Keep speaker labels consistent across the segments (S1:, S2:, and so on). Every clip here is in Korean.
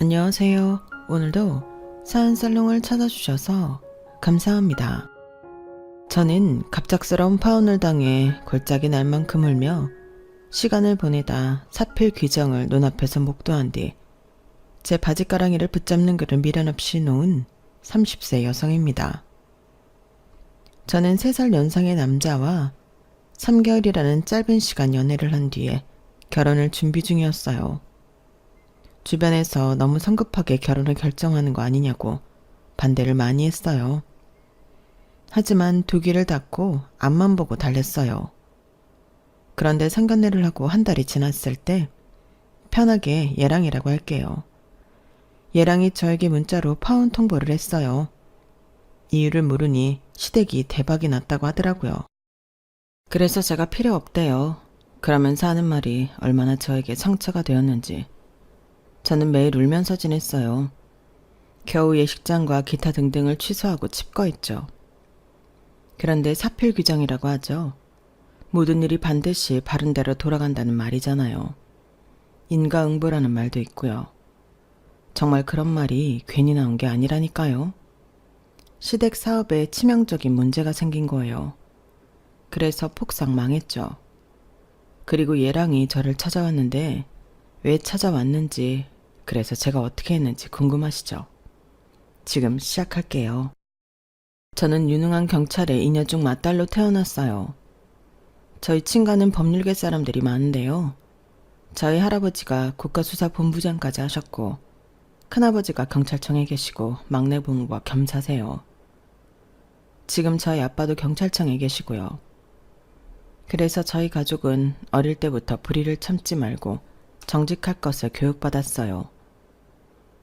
S1: 안녕하세요. 오늘도 사연살롱을 찾아주셔서 감사합니다. 저는 갑작스러운 파혼을 당해 골짜기 날 만큼 울며 시간을 보내다 사필 규정을 눈앞에서 목도한 뒤 제 바지가랑이를 붙잡는 글을 미련 없이 놓은 30세 여성입니다. 저는 3살 연상의 남자와 3개월이라는 짧은 시간 연애를 한 뒤에 결혼을 준비 중이었어요. 주변에서 너무 성급하게 결혼을 결정하는 거 아니냐고 반대를 많이 했어요. 하지만 두 귀를 닫고 앞만 보고 달랬어요. 그런데 상견례를 하고 한 달이 지났을 때 편하게 예랑이라고 할게요. 예랑이 저에게 문자로 파혼 통보를 했어요. 이유를 물으니 시댁이 대박이 났다고 하더라고요. 그래서 제가 필요 없대요. 그러면서 하는 말이 얼마나 저에게 상처가 되었는지. 저는 매일 울면서 지냈어요. 겨우 예식장과 기타 등등을 취소하고 칩거했죠. 그런데 사필 규정이라고 하죠. 모든 일이 반드시 바른 대로 돌아간다는 말이잖아요. 인과응보라는 말도 있고요. 정말 그런 말이 괜히 나온 게 아니라니까요. 시댁 사업에 치명적인 문제가 생긴 거예요. 그래서 폭삭 망했죠. 그리고 예랑이 저를 찾아왔는데 왜 찾아왔는지, 그래서 제가 어떻게 했는지 궁금하시죠? 지금 시작할게요. 저는 유능한 경찰의 이녀 중 맏딸로 태어났어요. 저희 친가는 법률계 사람들이 많은데요. 저희 할아버지가 국가수사본부장까지 하셨고 큰아버지가 경찰청에 계시고 막내 부모가 겸사세요. 지금 저희 아빠도 경찰청에 계시고요. 그래서 저희 가족은 어릴 때부터 불의를 참지 말고 정직할 것을 교육받았어요.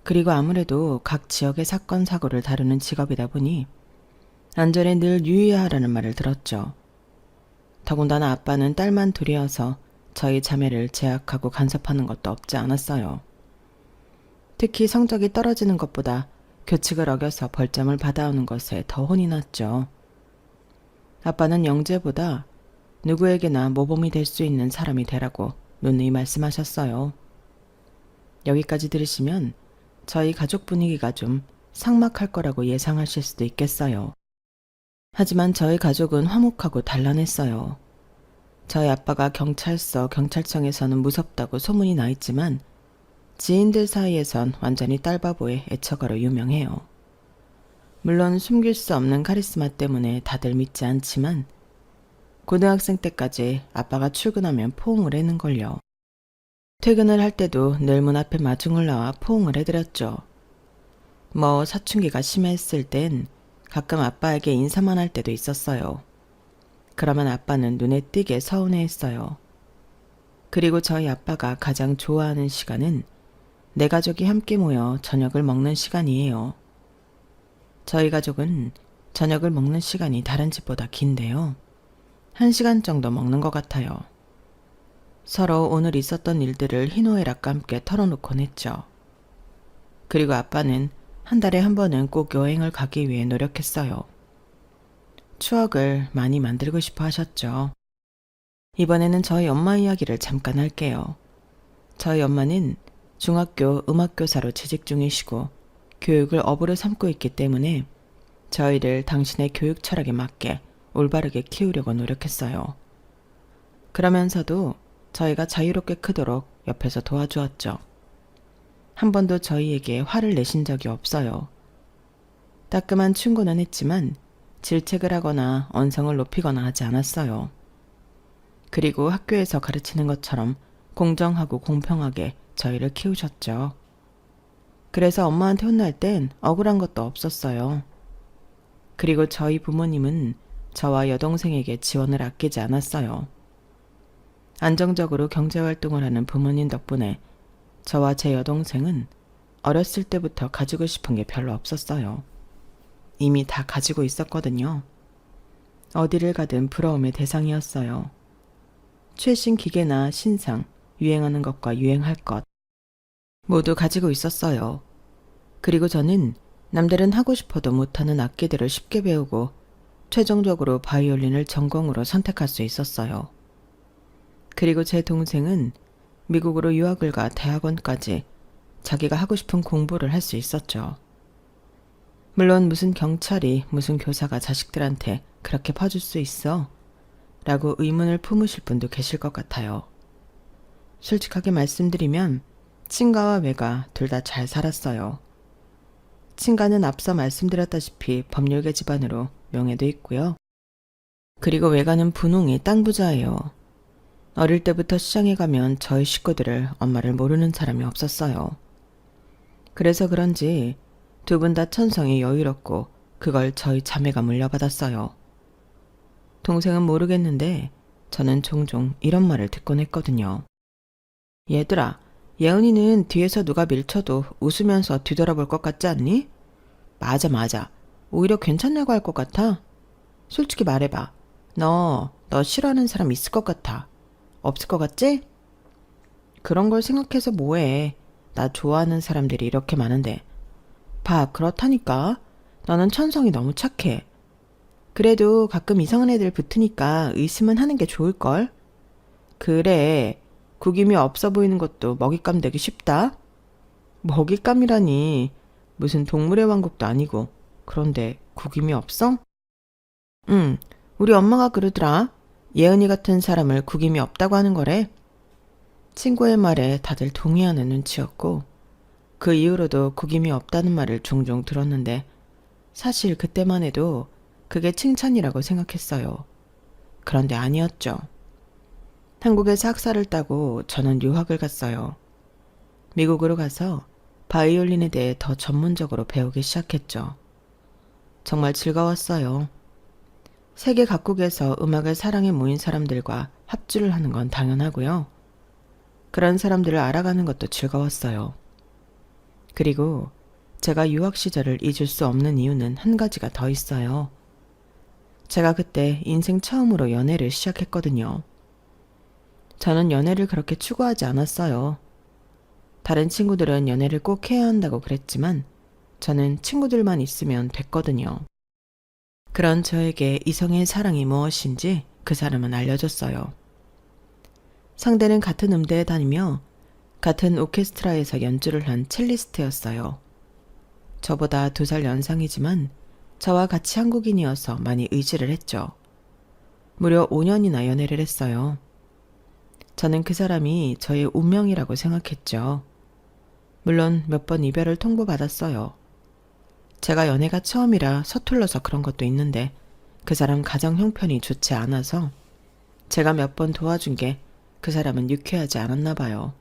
S1: 그리고 아무래도 각 지역의 사건 사고를 다루는 직업이다 보니 안전에 늘 유의하라는 말을 들었죠. 더군다나 아빠는 딸만 둘이어서 저희 자매를 제약하고 간섭하는 것도 없지 않았어요. 특히 성적이 떨어지는 것보다 규칙을 어겨서 벌점을 받아오는 것에 더 혼이 났죠. 아빠는 영재보다 누구에게나 모범이 될 수 있는 사람이 되라고 누누이 말씀하셨어요. 여기까지 들으시면 저희 가족 분위기가 좀 삭막할 거라고 예상하실 수도 있겠어요. 하지만 저희 가족은 화목하고 단란했어요. 저희 아빠가 경찰청에서는 무섭다고 소문이 나 있지만 지인들 사이에선 완전히 딸바보의 애처가로 유명해요. 물론 숨길 수 없는 카리스마 때문에 다들 믿지 않지만 고등학생 때까지 아빠가 출근하면 포옹을 했는걸요. 퇴근을 할 때도 늘 문 앞에 마중을 나와 포옹을 해드렸죠. 사춘기가 심했을 땐 가끔 아빠에게 인사만 할 때도 있었어요. 그러면 아빠는 눈에 띄게 서운해했어요. 그리고 저희 아빠가 가장 좋아하는 시간은 내 가족이 함께 모여 저녁을 먹는 시간이에요. 저희 가족은 저녁을 먹는 시간이 다른 집보다 긴데요. 1시간 정도 먹는 것 같아요. 서로 오늘 있었던 일들을 희노애락과 함께 털어놓곤 했죠. 그리고 아빠는 한 달에 한 번은 꼭 여행을 가기 위해 노력했어요. 추억을 많이 만들고 싶어 하셨죠. 이번에는 저희 엄마 이야기를 잠깐 할게요. 저희 엄마는 중학교 음악교사로 재직 중이시고 교육을 업으로 삼고 있기 때문에 저희를 당신의 교육 철학에 맞게 올바르게 키우려고 노력했어요. 그러면서도 저희가 자유롭게 크도록 옆에서 도와주었죠. 한 번도 저희에게 화를 내신 적이 없어요. 따끔한 충고는 했지만 질책을 하거나 언성을 높이거나 하지 않았어요. 그리고 학교에서 가르치는 것처럼 공정하고 공평하게 저희를 키우셨죠. 그래서 엄마한테 혼날 땐 억울한 것도 없었어요. 그리고 저희 부모님은 저와 여동생에게 지원을 아끼지 않았어요. 안정적으로 경제활동을 하는 부모님 덕분에 저와 제 여동생은 어렸을 때부터 가지고 싶은 게 별로 없었어요. 이미 다 가지고 있었거든요. 어디를 가든 부러움의 대상이었어요. 최신 기계나 신상, 유행하는 것과 유행할 것 모두 가지고 있었어요. 그리고 저는 남들은 하고 싶어도 못하는 악기들을 쉽게 배우고 최종적으로 바이올린을 전공으로 선택할 수 있었어요. 그리고 제 동생은 미국으로 유학을 가 대학원까지 자기가 하고 싶은 공부를 할 수 있었죠. 물론 무슨 경찰이 무슨 교사가 자식들한테 그렇게 퍼줄 수 있어? 라고 의문을 품으실 분도 계실 것 같아요. 솔직하게 말씀드리면 친가와 외가 둘 다 잘 살았어요. 친가는 앞서 말씀드렸다시피 법률계 집안으로 명예도 있고요. 그리고 외가는 분홍이 땅 부자예요. 어릴 때부터 시장에 가면 저희 식구들을 엄마를 모르는 사람이 없었어요. 그래서 그런지 두 분 다 천성이 여유롭고 그걸 저희 자매가 물려받았어요. 동생은 모르겠는데 저는 종종 이런 말을 듣곤 했거든요. 얘들아, 예은이는 뒤에서 누가 밀쳐도 웃으면서 뒤돌아볼 것 같지 않니? 맞아, 맞아. 오히려 괜찮냐고 할 것 같아. 솔직히 말해봐. 너 싫어하는 사람 있을 것 같아. 없을 것 같지? 그런 걸 생각해서 뭐해. 나 좋아하는 사람들이 이렇게 많은데. 봐, 그렇다니까. 너는 천성이 너무 착해. 그래도 가끔 이상한 애들 붙으니까 의심은 하는 게 좋을걸? 그래. 구김이 없어 보이는 것도 먹잇감 되기 쉽다. 먹잇감이라니. 무슨 동물의 왕국도 아니고. 그런데 구김이 없어? 응. 우리 엄마가 그러더라. 예은이 같은 사람을 구김이 없다고 하는 거래. 친구의 말에 다들 동의하는 눈치였고 그 이후로도 구김이 없다는 말을 종종 들었는데 사실 그때만 해도 그게 칭찬이라고 생각했어요. 그런데 아니었죠. 한국에서 학사를 따고 저는 유학을 갔어요. 미국으로 가서 바이올린에 대해 더 전문적으로 배우기 시작했죠. 정말 즐거웠어요. 세계 각국에서 음악을 사랑해 모인 사람들과 합주를 하는 건 당연하고요. 그런 사람들을 알아가는 것도 즐거웠어요. 그리고 제가 유학 시절을 잊을 수 없는 이유는 한 가지가 더 있어요. 제가 그때 인생 처음으로 연애를 시작했거든요. 저는 연애를 그렇게 추구하지 않았어요. 다른 친구들은 연애를 꼭 해야 한다고 그랬지만 저는 친구들만 있으면 됐거든요. 그런 저에게 이성의 사랑이 무엇인지 그 사람은 알려줬어요. 상대는 같은 음대에 다니며 같은 오케스트라에서 연주를 한 첼리스트였어요. 저보다 2살 연상이지만 저와 같이 한국인이어서 많이 의지를 했죠. 무려 5년이나 연애를 했어요. 저는 그 사람이 저의 운명이라고 생각했죠. 물론 몇 번 이별을 통보받았어요. 제가 연애가 처음이라 서툴러서 그런 것도 있는데 그 사람 가정 형편이 좋지 않아서 제가 몇 번 도와준 게 그 사람은 유쾌하지 않았나 봐요.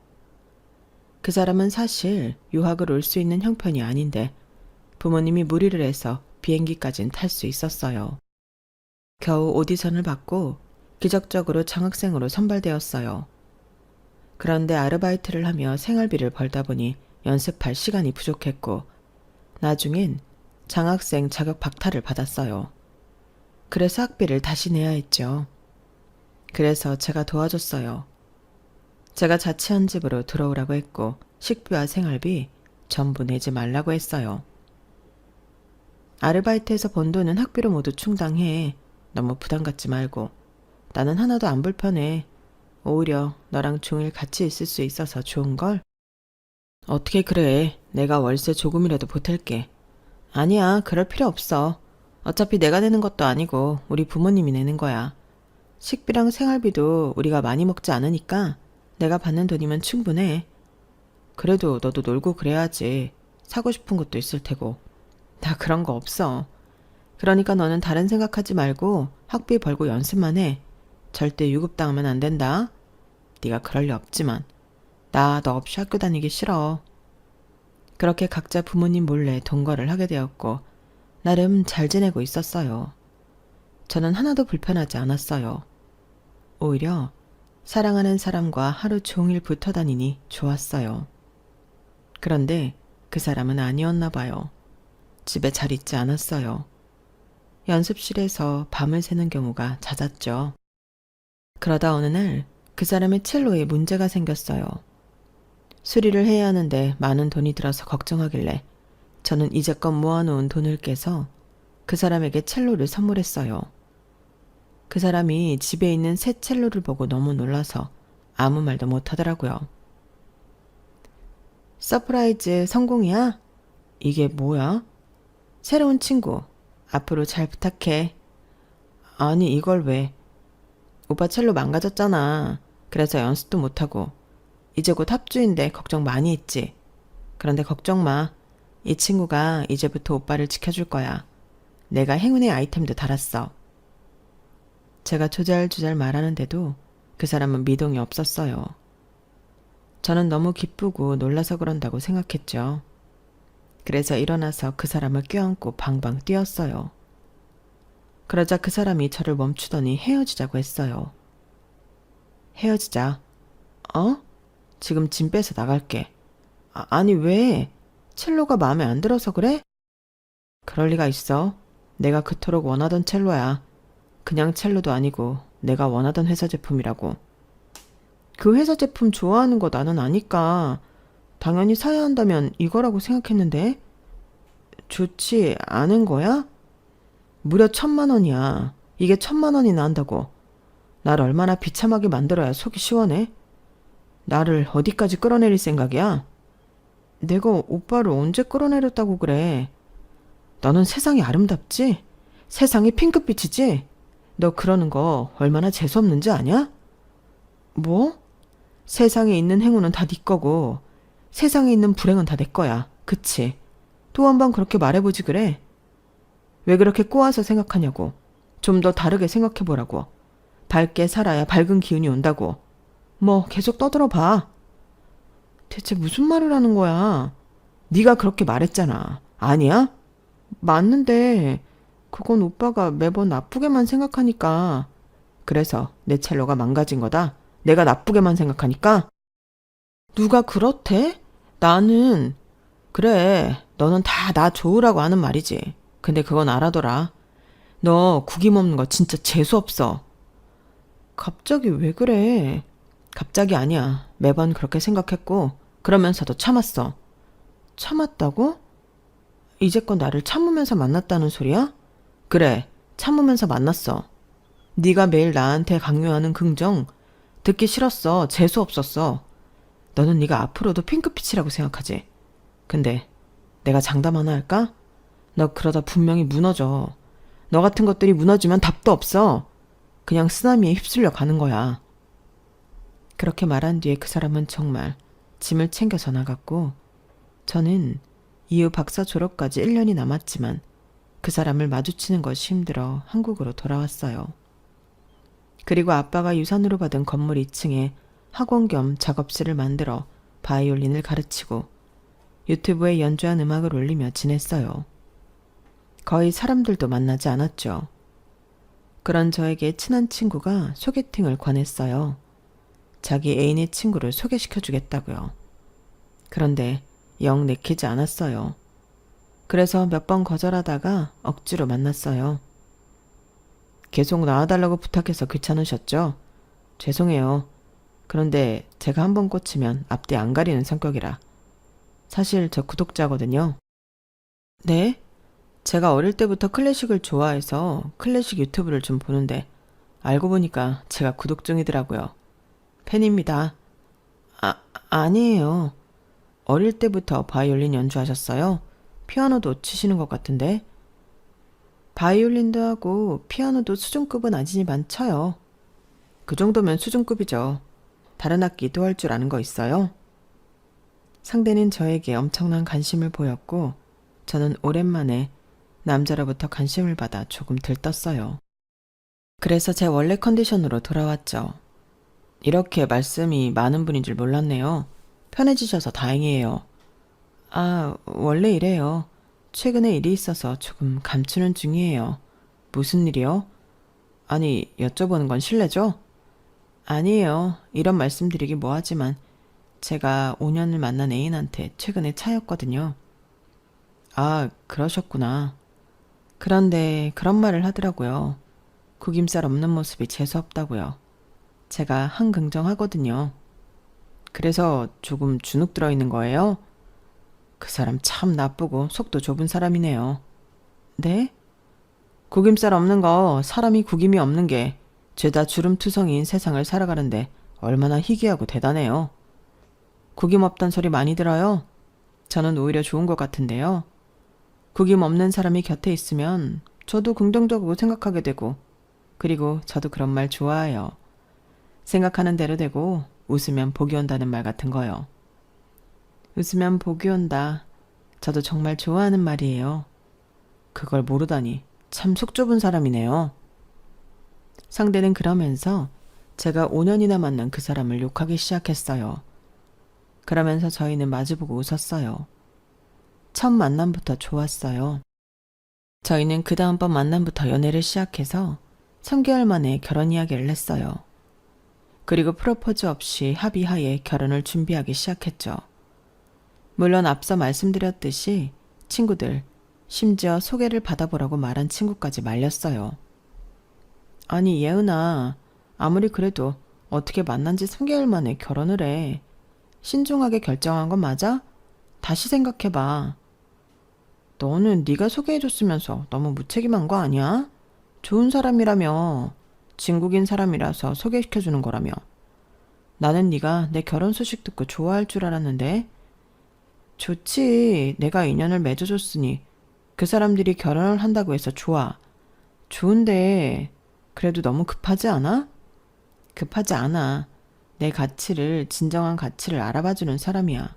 S1: 그 사람은 사실 유학을 올 수 있는 형편이 아닌데 부모님이 무리를 해서 비행기까진 탈 수 있었어요. 겨우 오디션을 받고 기적적으로 장학생으로 선발되었어요. 그런데 아르바이트를 하며 생활비를 벌다 보니 연습할 시간이 부족했고 나중엔 장학생 자격 박탈을 받았어요. 그래서 학비를 다시 내야 했죠. 그래서 제가 도와줬어요. 제가 자취한 집으로 들어오라고 했고 식비와 생활비 전부 내지 말라고 했어요. 아르바이트에서 번 돈은 학비로 모두 충당해. 너무 부담 갖지 말고. 나는 하나도 안 불편해. 오히려 너랑 종일 같이 있을 수 있어서 좋은걸? 어떻게 그래. 내가 월세 조금이라도 보탤게. 아니야, 그럴 필요 없어. 어차피 내가 내는 것도 아니고 우리 부모님이 내는 거야. 식비랑 생활비도 우리가 많이 먹지 않으니까 내가 받는 돈이면 충분해. 그래도 너도 놀고 그래야지. 사고 싶은 것도 있을 테고. 나 그런 거 없어. 그러니까 너는 다른 생각하지 말고 학비 벌고 연습만 해. 절대 유급당하면 안 된다. 네가 그럴 리 없지만 나 너 없이 학교 다니기 싫어. 그렇게 각자 부모님 몰래 동거를 하게 되었고 나름 잘 지내고 있었어요. 저는 하나도 불편하지 않았어요. 오히려 사랑하는 사람과 하루 종일 붙어 다니니 좋았어요. 그런데 그 사람은 아니었나 봐요. 집에 잘 있지 않았어요. 연습실에서 밤을 새는 경우가 잦았죠. 그러다 어느 날 그 사람의 첼로에 문제가 생겼어요. 수리를 해야 하는데 많은 돈이 들어서 걱정하길래 저는 이제껏 모아놓은 돈을 깨서 그 사람에게 첼로를 선물했어요. 그 사람이 집에 있는 새 첼로를 보고 너무 놀라서 아무 말도 못하더라고요. 서프라이즈 성공이야? 이게 뭐야? 새로운 친구. 앞으로 잘 부탁해. 아니, 이걸 왜? 오빠 첼로 망가졌잖아. 그래서 연습도 못하고. 이제 곧 합주인데 걱정 많이 했지. 그런데 걱정 마. 이 친구가 이제부터 오빠를 지켜줄 거야. 내가 행운의 아이템도 달았어. 제가 조잘조잘 말하는데도 그 사람은 미동이 없었어요. 저는 너무 기쁘고 놀라서 그런다고 생각했죠. 그래서 일어나서 그 사람을 껴안고 방방 뛰었어요. 그러자 그 사람이 저를 멈추더니 헤어지자고 했어요. 헤어지자. 어? 지금 짐 빼서 나갈게. 아니 왜? 첼로가 마음에 안 들어서 그래? 그럴 리가 있어. 내가 그토록 원하던 첼로야. 그냥 첼로도 아니고 내가 원하던 회사 제품이라고. 그 회사 제품 좋아하는 거 나는 아니까 당연히 사야 한다면 이거라고 생각했는데. 좋지 않은 거야? 무려 1,000만 원이야. 이게 1,000만 원이나 한다고. 날 얼마나 비참하게 만들어야 속이 시원해? 나를 어디까지 끌어내릴 생각이야? 내가 오빠를 언제 끌어내렸다고 그래? 너는 세상이 아름답지? 세상이 핑크빛이지? 너 그러는 거 얼마나 재수없는지 아냐? 뭐? 세상에 있는 행운은 다 네 거고 세상에 있는 불행은 다 내 거야. 그치? 또 한 번 그렇게 말해보지 그래? 왜 그렇게 꼬아서 생각하냐고. 좀 더 다르게 생각해보라고. 밝게 살아야 밝은 기운이 온다고. 뭐 계속 떠들어봐. 대체 무슨 말을 하는 거야? 네가 그렇게 말했잖아. 아니야? 맞는데 그건 오빠가 매번 나쁘게만 생각하니까. 그래서 내 첼로가 망가진 거다. 내가 나쁘게만 생각하니까. 누가 그렇대? 나는. 그래, 너는 다 나 좋으라고 하는 말이지. 근데 그건 알아둬라. 너 구김없는 거 진짜 재수없어. 갑자기 왜 그래? 갑자기 아니야. 매번 그렇게 생각했고 그러면서도 참았어. 참았다고? 이제껏 나를 참으면서 만났다는 소리야? 그래, 참으면서 만났어. 네가 매일 나한테 강요하는 긍정 듣기 싫었어. 재수없었어. 너는 네가 앞으로도 핑크빛이라고 생각하지. 근데 내가 장담 하나 할까? 너 그러다 분명히 무너져. 너 같은 것들이 무너지면 답도 없어. 그냥 쓰나미에 휩쓸려 가는 거야. 그렇게 말한 뒤에 그 사람은 정말 짐을 챙겨서 나갔고 저는 이후 박사 졸업까지 1년이 남았지만 그 사람을 마주치는 것이 힘들어 한국으로 돌아왔어요. 그리고 아빠가 유산으로 받은 건물 2층에 학원 겸 작업실을 만들어 바이올린을 가르치고 유튜브에 연주한 음악을 올리며 지냈어요. 거의 사람들도 만나지 않았죠. 그런 저에게 친한 친구가 소개팅을 권했어요. 자기 애인의 친구를 소개시켜주겠다고요. 그런데 영 내키지 않았어요. 그래서 몇 번 거절하다가 억지로 만났어요. 계속 나와달라고 부탁해서 귀찮으셨죠? 죄송해요. 그런데 제가 한번 꽂히면 앞뒤 안 가리는 성격이라. 사실 저 구독자거든요. 네? 제가 어릴 때부터 클래식을 좋아해서 클래식 유튜브를 좀 보는데 알고 보니까 제가 구독 중이더라고요. 팬입니다. 아니에요. 어릴 때부터 바이올린 연주하셨어요? 피아노도 치시는 것 같은데. 바이올린도 하고 피아노도 수준급은 아니지만 쳐요. 그 정도면 수준급이죠. 다른 악기도 할 줄 아는 거 있어요? 상대는 저에게 엄청난 관심을 보였고 저는 오랜만에 남자로부터 관심을 받아 조금 들떴어요. 그래서 제 원래 컨디션으로 돌아왔죠. 이렇게 말씀이 많은 분인 줄 몰랐네요. 편해지셔서 다행이에요. 원래 이래요. 최근에 일이 있어서 조금 감추는 중이에요. 무슨 일이요? 아니, 여쭤보는 건 실례죠? 아니에요. 이런 말씀드리기 뭐하지만 제가 5년을 만난 애인한테 최근에 차였거든요. 그러셨구나. 그런데 그런 말을 하더라고요. 구김살 없는 모습이 재수없다고요. 제가 한긍정하거든요. 그래서 조금 주눅 들어있는 거예요? 그 사람 참 나쁘고 속도 좁은 사람이네요. 네? 구김살 없는 거, 사람이 구김이 없는 게 죄다 주름투성이인 세상을 살아가는데 얼마나 희귀하고 대단해요. 구김 없단 소리 많이 들어요? 저는 오히려 좋은 것 같은데요. 구김 없는 사람이 곁에 있으면 저도 긍정적으로 생각하게 되고, 그리고 저도 그런 말 좋아해요. 생각하는 대로 되고 웃으면 복이 온다는 말 같은 거요. 웃으면 복이 온다. 저도 정말 좋아하는 말이에요. 그걸 모르다니 참 속 좁은 사람이네요. 상대는 그러면서 제가 5년이나 만난 그 사람을 욕하기 시작했어요. 그러면서 저희는 마주보고 웃었어요. 첫 만남부터 좋았어요. 저희는 그 다음번 만남부터 연애를 시작해서 3개월 만에 결혼 이야기를 했어요. 그리고 프로포즈 없이 합의하에 결혼을 준비하기 시작했죠. 물론 앞서 말씀드렸듯이 친구들, 심지어 소개를 받아보라고 말한 친구까지 말렸어요. 아니 예은아, 아무리 그래도 어떻게 만난 지 3개월 만에 결혼을 해. 신중하게 결정한 건 맞아? 다시 생각해봐. 너는 네가 소개해줬으면서 너무 무책임한 거 아니야? 좋은 사람이라며. 진국인 사람이라서 소개시켜주는 거라며. 나는 네가 내 결혼 소식 듣고 좋아할 줄 알았는데. 좋지. 내가 인연을 맺어줬으니 그 사람들이 결혼을 한다고 해서 좋아. 좋은데 그래도 너무 급하지 않아? 급하지 않아. 내 가치를, 진정한 가치를 알아봐주는 사람이야.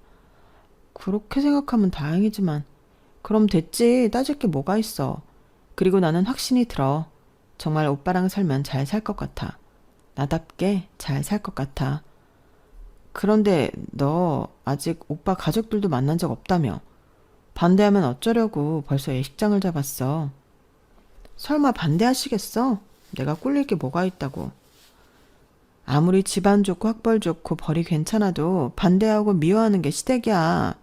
S1: 그렇게 생각하면 다행이지만 그럼 됐지. 따질 게 뭐가 있어. 그리고 나는 확신이 들어. 정말 오빠랑 살면 잘 살 것 같아. 나답게 잘 살 것 같아. 그런데 너 아직 오빠 가족들도 만난 적 없다며. 반대하면 어쩌려고 벌써 예식장을 잡았어. 설마 반대하시겠어? 내가 꿀릴 게 뭐가 있다고. 아무리 집안 좋고 학벌 좋고 벌이 괜찮아도 반대하고 미워하는 게 시댁이야.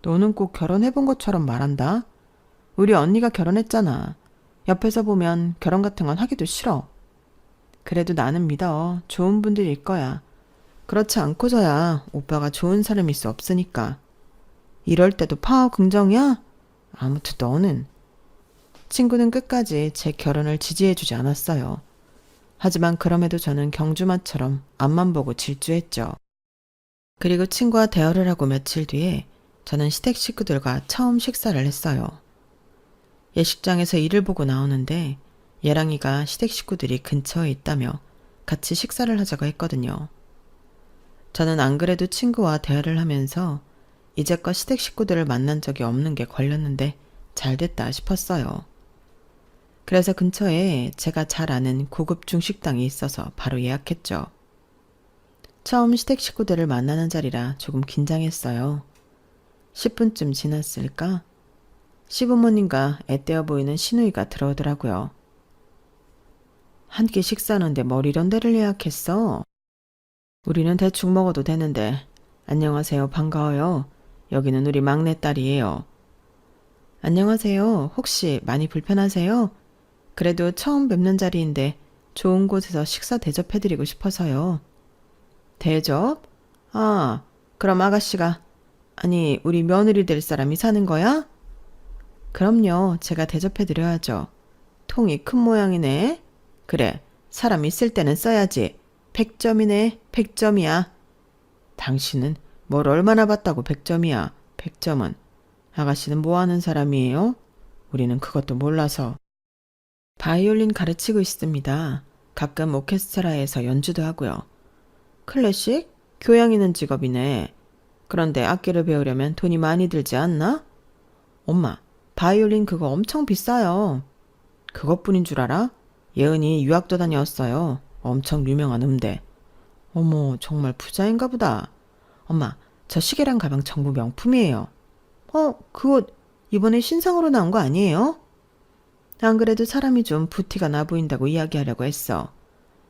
S1: 너는 꼭 결혼해본 것처럼 말한다. 우리 언니가 결혼했잖아. 옆에서 보면 결혼 같은 건 하기도 싫어. 그래도 나는 믿어. 좋은 분들일 거야. 그렇지 않고서야 오빠가 좋은 사람일 수 없으니까. 이럴 때도 파워 긍정이야? 아무튼 너는. 친구는 끝까지 제 결혼을 지지해주지 않았어요. 하지만 그럼에도 저는 경주마처럼 앞만 보고 질주했죠. 그리고 친구와 대화를 하고 며칠 뒤에 저는 시댁 식구들과 처음 식사를 했어요. 예식장에서 일을 보고 나오는데 예랑이가 시댁 식구들이 근처에 있다며 같이 식사를 하자고 했거든요. 저는 안 그래도 친구와 대화를 하면서 이제껏 시댁 식구들을 만난 적이 없는 게 걸렸는데 잘 됐다 싶었어요. 그래서 근처에 제가 잘 아는 고급 중식당이 있어서 바로 예약했죠. 처음 시댁 식구들을 만나는 자리라 조금 긴장했어요. 10분쯤 지났을까? 시부모님과 애떼어 보이는 시누이가 들어오더라고요. 한 끼 식사하는데 뭘 이런 데를 예약했어? 우리는 대충 먹어도 되는데. 안녕하세요. 반가워요. 여기는 우리 막내딸이에요. 안녕하세요. 혹시 많이 불편하세요? 그래도 처음 뵙는 자리인데 좋은 곳에서 식사 대접해드리고 싶어서요. 대접? 아, 그럼 아가씨가, 아니 우리 며느리 될 사람이 사는 거야? 그럼요. 제가 대접해드려야죠. 통이 큰 모양이네. 그래, 사람 있을 때는 써야지. 100점이네. 100점이야. 당신은 뭘 얼마나 봤다고 100점이야. 100점은. 아가씨는 뭐 하는 사람이에요? 우리는 그것도 몰라서. 바이올린 가르치고 있습니다. 가끔 오케스트라에서 연주도 하고요. 클래식? 교양 있는 직업이네. 그런데 악기를 배우려면 돈이 많이 들지 않나? 엄마, 바이올린 그거 엄청 비싸요. 그것뿐인 줄 알아? 예은이 유학도 다녀왔어요. 엄청 유명한 음대. 어머, 정말 부자인가 보다. 엄마, 저 시계랑 가방 전부 명품이에요. 그거 이번에 신상으로 나온 거 아니에요? 안 그래도 사람이 좀 부티가 나 보인다고 이야기하려고 했어.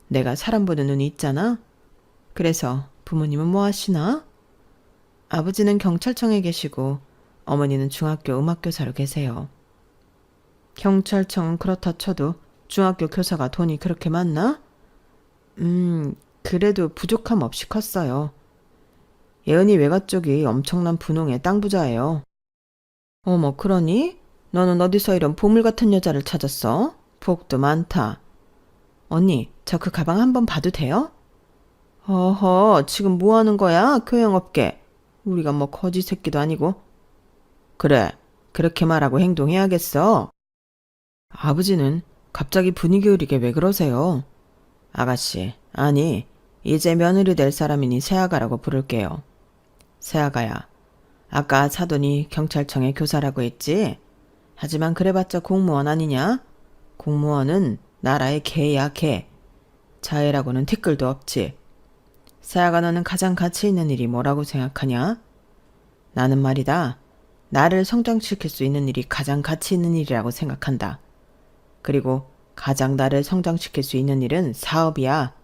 S1: 내가 사람 보는 눈이 있잖아. 그래서 부모님은 뭐 하시나? 아버지는 경찰청에 계시고 어머니는 중학교 음악교사로 계세요. 경찰청은 그렇다 쳐도 중학교 교사가 돈이 그렇게 많나? 그래도 부족함 없이 컸어요. 예은이 외가 쪽이 엄청난 분홍의 땅 부자예요. 어머, 그러니? 너는 어디서 이런 보물 같은 여자를 찾았어? 복도 많다. 언니, 저 그 가방 한번 봐도 돼요? 어허, 지금 뭐 하는 거야? 교양업계. 우리가 뭐 거지 새끼도 아니고. 그래, 그렇게 말하고 행동해야겠어. 아버지는 갑자기 분위기 흐리게 왜 그러세요? 아가씨, 아니, 이제 며느리 될 사람이니 새아가라고 부를게요. 새아가야, 아까 사돈이 경찰청에 교사라고 했지? 하지만 그래봤자 공무원 아니냐? 공무원은 나라의 개야, 개. 자애라고는 티끌도 없지. 새아가 너는 가장 가치 있는 일이 뭐라고 생각하냐? 나는 말이다. 나를 성장시킬 수 있는 일이 가장 가치 있는 일이라고 생각한다. 그리고 가장 나를 성장시킬 수 있는 일은 사업이야.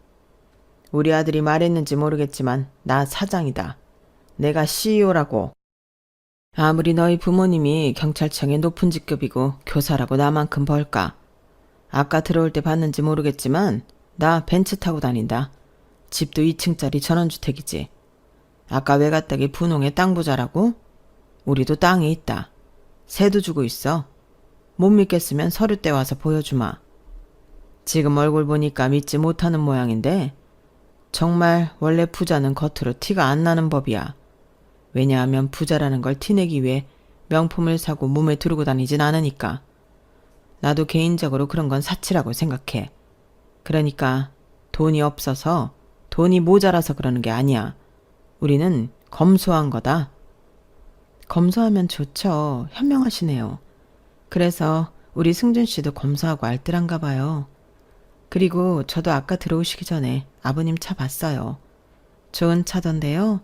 S1: 우리 아들이 말했는지 모르겠지만 나 사장이다. 내가 CEO라고. 아무리 너희 부모님이 경찰청의 높은 직급이고 교사라고 나만큼 벌까. 아까 들어올 때 봤는지 모르겠지만 나 벤츠 타고 다닌다. 집도 2층짜리 전원주택이지. 아까 외가댁이 분홍의 땅 부자라고? 우리도 땅이 있다. 세도 주고 있어. 못 믿겠으면 서류 떼 와서 보여주마. 지금 얼굴 보니까 믿지 못하는 모양인데 정말 원래 부자는 겉으로 티가 안 나는 법이야. 왜냐하면 부자라는 걸 티내기 위해 명품을 사고 몸에 두르고 다니진 않으니까. 나도 개인적으로 그런 건 사치라고 생각해. 그러니까 돈이 없어서 돈이 모자라서 그러는 게 아니야. 우리는 검소한 거다. 검소하면 좋죠. 현명하시네요. 그래서 우리 승준 씨도 검소하고 알뜰한가 봐요. 그리고 저도 아까 들어오시기 전에 아버님 차 봤어요. 좋은 차던데요.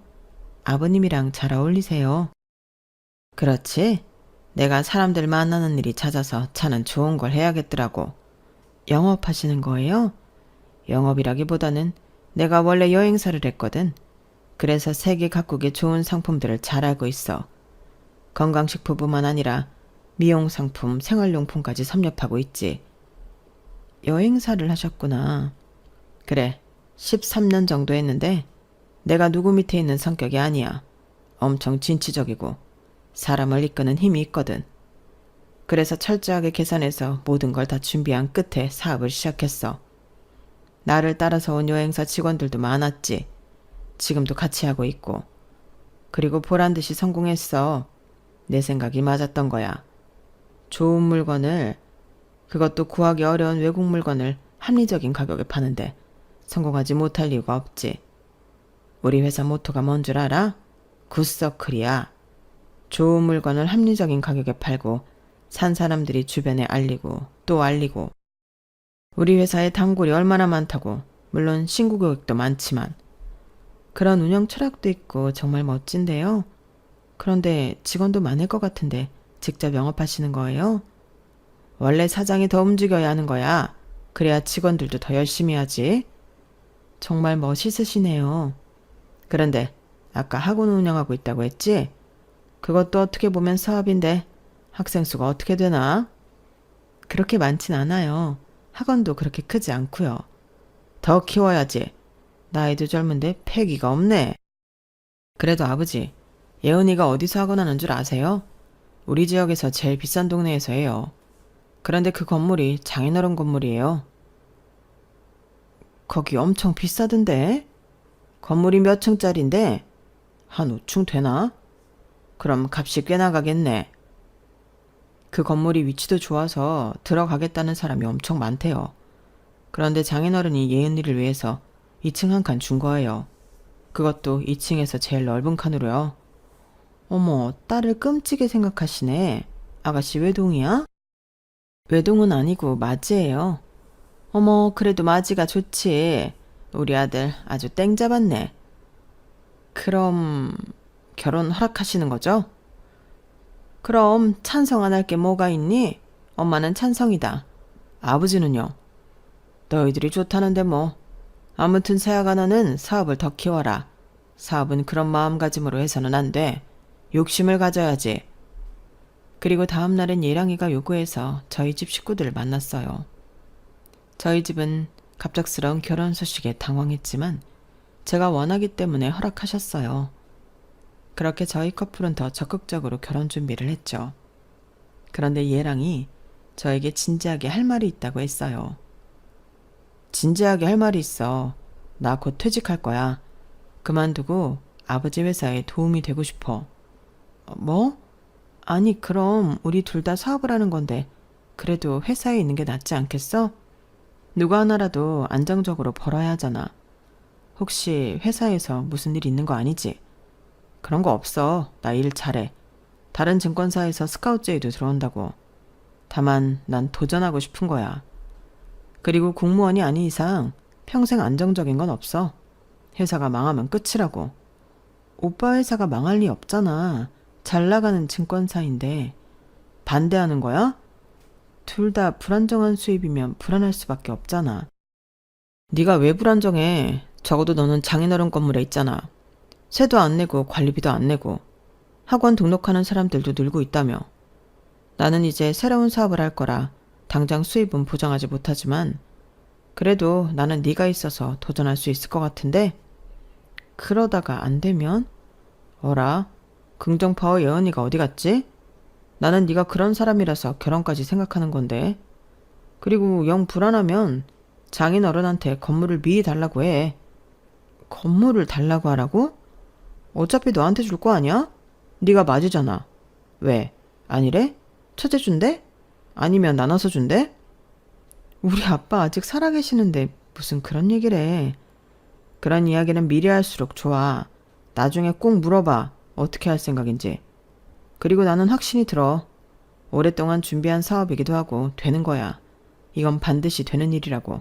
S1: 아버님이랑 잘 어울리세요. 그렇지? 내가 사람들 만나는 일이 잦아서 차는 좋은 걸 해야겠더라고. 영업하시는 거예요? 영업이라기보다는 내가 원래 여행사를 했거든. 그래서 세계 각국의 좋은 상품들을 잘 알고 있어. 건강식품뿐만 아니라 미용상품, 생활용품까지 섭렵하고 있지. 여행사를 하셨구나. 그래, 13년 정도 했는데 내가 누구 밑에 있는 성격이 아니야. 엄청 진취적이고 사람을 이끄는 힘이 있거든. 그래서 철저하게 계산해서 모든 걸 다 준비한 끝에 사업을 시작했어. 나를 따라서 온 여행사 직원들도 많았지. 지금도 같이 하고 있고. 그리고 보란듯이 성공했어. 내 생각이 맞았던 거야. 좋은 물건을, 그것도 구하기 어려운 외국 물건을 합리적인 가격에 파는데 성공하지 못할 이유가 없지. 우리 회사 모토가 뭔 줄 알아? 굿서클이야. 좋은 물건을 합리적인 가격에 팔고 산 사람들이 주변에 알리고 또 알리고. 우리 회사에 단골이 얼마나 많다고. 물론 신고 고객도 많지만. 그런 운영 철학도 있고 정말 멋진데요. 그런데 직원도 많을 것 같은데 직접 영업하시는 거예요? 원래 사장이 더 움직여야 하는 거야. 그래야 직원들도 더 열심히 하지. 정말 멋있으시네요. 그런데 아까 학원 운영하고 있다고 했지? 그것도 어떻게 보면 사업인데 학생 수가 어떻게 되나? 그렇게 많진 않아요. 학원도 그렇게 크지 않고요. 더 키워야지. 나이도 젊은데 패기가 없네. 그래도 아버지, 예은이가 어디서 학원 하는 줄 아세요? 우리 지역에서 제일 비싼 동네에서 해요. 그런데 그 건물이 장인어른 건물이에요. 거기 엄청 비싸던데? 건물이 몇 층짜린데? 한 5층 되나? 그럼 값이 꽤 나가겠네. 그 건물이 위치도 좋아서 들어가겠다는 사람이 엄청 많대요. 그런데 장인어른이 예은이를 위해서 2층 한 칸 준 거예요. 그것도 2층에서 제일 넓은 칸으로요. 어머, 딸을 끔찍하게 생각하시네. 아가씨 외동이야? 외동은 아니고 맞이예요. 어머, 그래도 맞이가 좋지. 우리 아들 아주 땡 잡았네. 그럼 결혼 허락하시는 거죠? 그럼 찬성 안 할 게 뭐가 있니? 엄마는 찬성이다. 아버지는요? 너희들이 좋다는데 뭐. 아무튼 새아가 너는 사업을 더 키워라. 사업은 그런 마음가짐으로 해서는 안 돼. 욕심을 가져야지. 그리고 다음 날엔 예랑이가 요구해서 저희 집 식구들을 만났어요. 저희 집은 갑작스러운 결혼 소식에 당황했지만 제가 원하기 때문에 허락하셨어요. 그렇게 저희 커플은 더 적극적으로 결혼 준비를 했죠. 그런데 예랑이 저에게 진지하게 할 말이 있다고 했어요. 진지하게 할 말이 있어. 나 곧 퇴직할 거야. 그만두고 아버지 회사에 도움이 되고 싶어. 뭐? 아니, 그럼 우리 둘 다 사업을 하는 건데 그래도 회사에 있는 게 낫지 않겠어? 누가 하나라도 안정적으로 벌어야 하잖아. 혹시 회사에서 무슨 일 있는 거 아니지? 그런 거 없어. 나 일 잘해. 다른 증권사에서 스카우트 제의도 들어온다고. 다만 난 도전하고 싶은 거야. 그리고 공무원이 아닌 이상 평생 안정적인 건 없어. 회사가 망하면 끝이라고. 오빠 회사가 망할 리 없잖아. 잘 나가는 증권사인데. 반대하는 거야? 둘 다 불안정한 수입이면 불안할 수밖에 없잖아. 네가 왜 불안정해? 적어도 너는 장인어른 건물에 있잖아. 세도 안 내고 관리비도 안 내고 학원 등록하는 사람들도 늘고 있다며. 나는 이제 새로운 사업을 할 거라 당장 수입은 보장하지 못하지만 그래도 나는 네가 있어서 도전할 수 있을 것 같은데 그러다가 안 되면? 어라? 긍정파워 예언이가 어디 갔지? 나는 네가 그런 사람이라서 결혼까지 생각하는 건데. 그리고 영 불안하면 장인어른한테 건물을 미리 달라고 해. 건물을 달라고 하라고? 어차피 너한테 줄 거 아니야? 네가 맞으잖아. 왜? 아니래? 처제 준대? 아니면 나눠서 준대? 우리 아빠 아직 살아계시는데 무슨 그런 얘기를 해. 그런 이야기는 미리 할수록 좋아. 나중에 꼭 물어봐. 어떻게 할 생각인지. 그리고 나는 확신이 들어. 오랫동안 준비한 사업이기도 하고 되는 거야. 이건 반드시 되는 일이라고.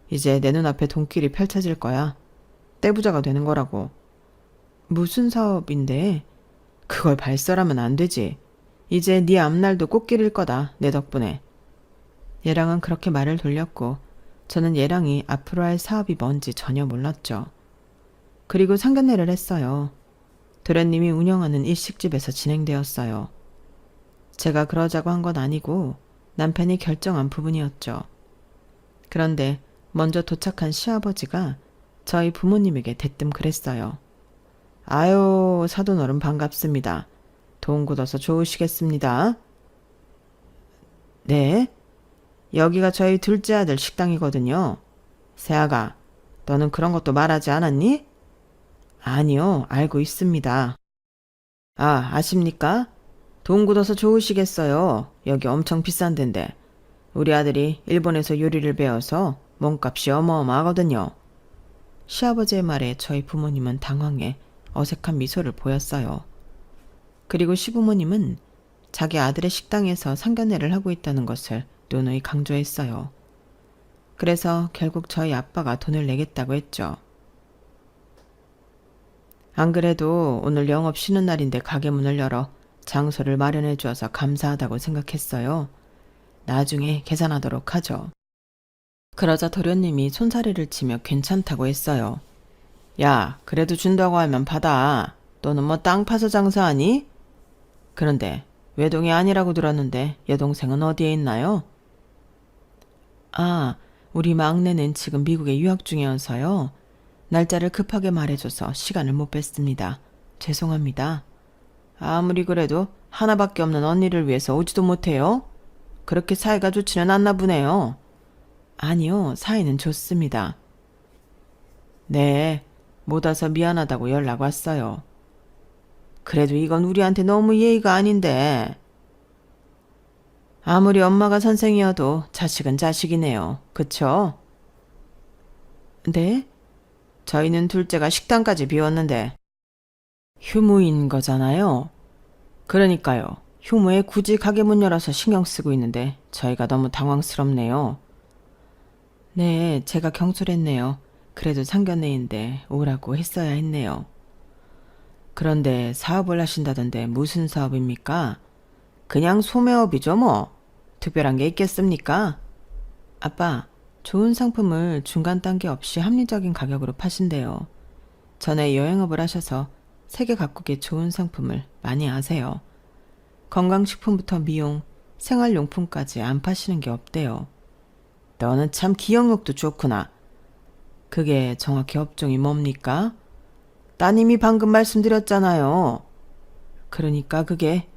S1: 이제 내 눈앞에 돈길이 펼쳐질 거야. 떼부자가 되는 거라고. 무슨 사업인데? 그걸 발설하면 안 되지. 이제 네 앞날도 꽃길일 거다. 내 덕분에. 얘랑은 그렇게 말을 돌렸고 저는 얘랑이 앞으로 할 사업이 뭔지 전혀 몰랐죠. 그리고 상견례를 했어요. 도련님이 운영하는 일식집에서 진행되었어요. 제가 그러자고 한 건 아니고 남편이 결정한 부분이었죠. 그런데 먼저 도착한 시아버지가 저희 부모님에게 대뜸 그랬어요. 아유, 사돈어른 반갑습니다. 돈 굳어서 좋으시겠습니다. 네, 여기가 저희 둘째 아들 식당이거든요. 새아가, 너는 그런 것도 말하지 않았니? 아니요, 알고 있습니다. 아, 아십니까? 돈 굳어서 좋으시겠어요. 여기 엄청 비싼 데인데. 우리 아들이 일본에서 요리를 배워서 몸값이 어마어마하거든요. 시아버지의 말에 저희 부모님은 당황해 어색한 미소를 보였어요. 그리고 시부모님은 자기 아들의 식당에서 상견례를 하고 있다는 것을 누누이 강조했어요. 그래서 결국 저희 아빠가 돈을 내겠다고 했죠. 안 그래도 오늘 영업 쉬는 날인데 가게 문을 열어 장소를 마련해 주어서 감사하다고 생각했어요. 나중에 계산하도록 하죠. 그러자 도련님이 손사래를 치며 괜찮다고 했어요. 야, 그래도 준다고 하면 받아. 너는 뭐 땅 파서 장사하니? 그런데 외동이 아니라고 들었는데 여동생은 어디에 있나요? 아, 우리 막내는 지금 미국에 유학 중이어서요. 날짜를 급하게 말해줘서 시간을 못 뺐습니다. 죄송합니다. 아무리 그래도 하나밖에 없는 언니를 위해서 오지도 못해요? 그렇게 사이가 좋지는 않나 보네요. 아니요, 사이는 좋습니다. 네, 못 와서 미안하다고 연락 왔어요. 그래도 이건 우리한테 너무 예의가 아닌데. 아무리 엄마가 선생이어도 자식은 자식이네요. 그쵸? 네? 저희는 둘째가 식당까지 비웠는데. 휴무인 거잖아요. 그러니까요. 휴무에 굳이 가게 문 열어서 신경 쓰고 있는데 저희가 너무 당황스럽네요. 네, 제가 경솔했네요. 그래도 상견례인데 오라고 했어야 했네요. 그런데 사업을 하신다던데 무슨 사업입니까? 그냥 소매업이죠 뭐. 특별한 게 있겠습니까? 아빠, 좋은 상품을 중간 단계 없이 합리적인 가격으로 파신대요. 전에 여행업을 하셔서 세계 각국의 좋은 상품을 많이 아세요. 건강식품부터 미용, 생활용품까지 안 파시는 게 없대요. 너는 참 기억력도 좋구나. 그게 정확히 업종이 뭡니까? 따님이 방금 말씀드렸잖아요. 그러니까 그게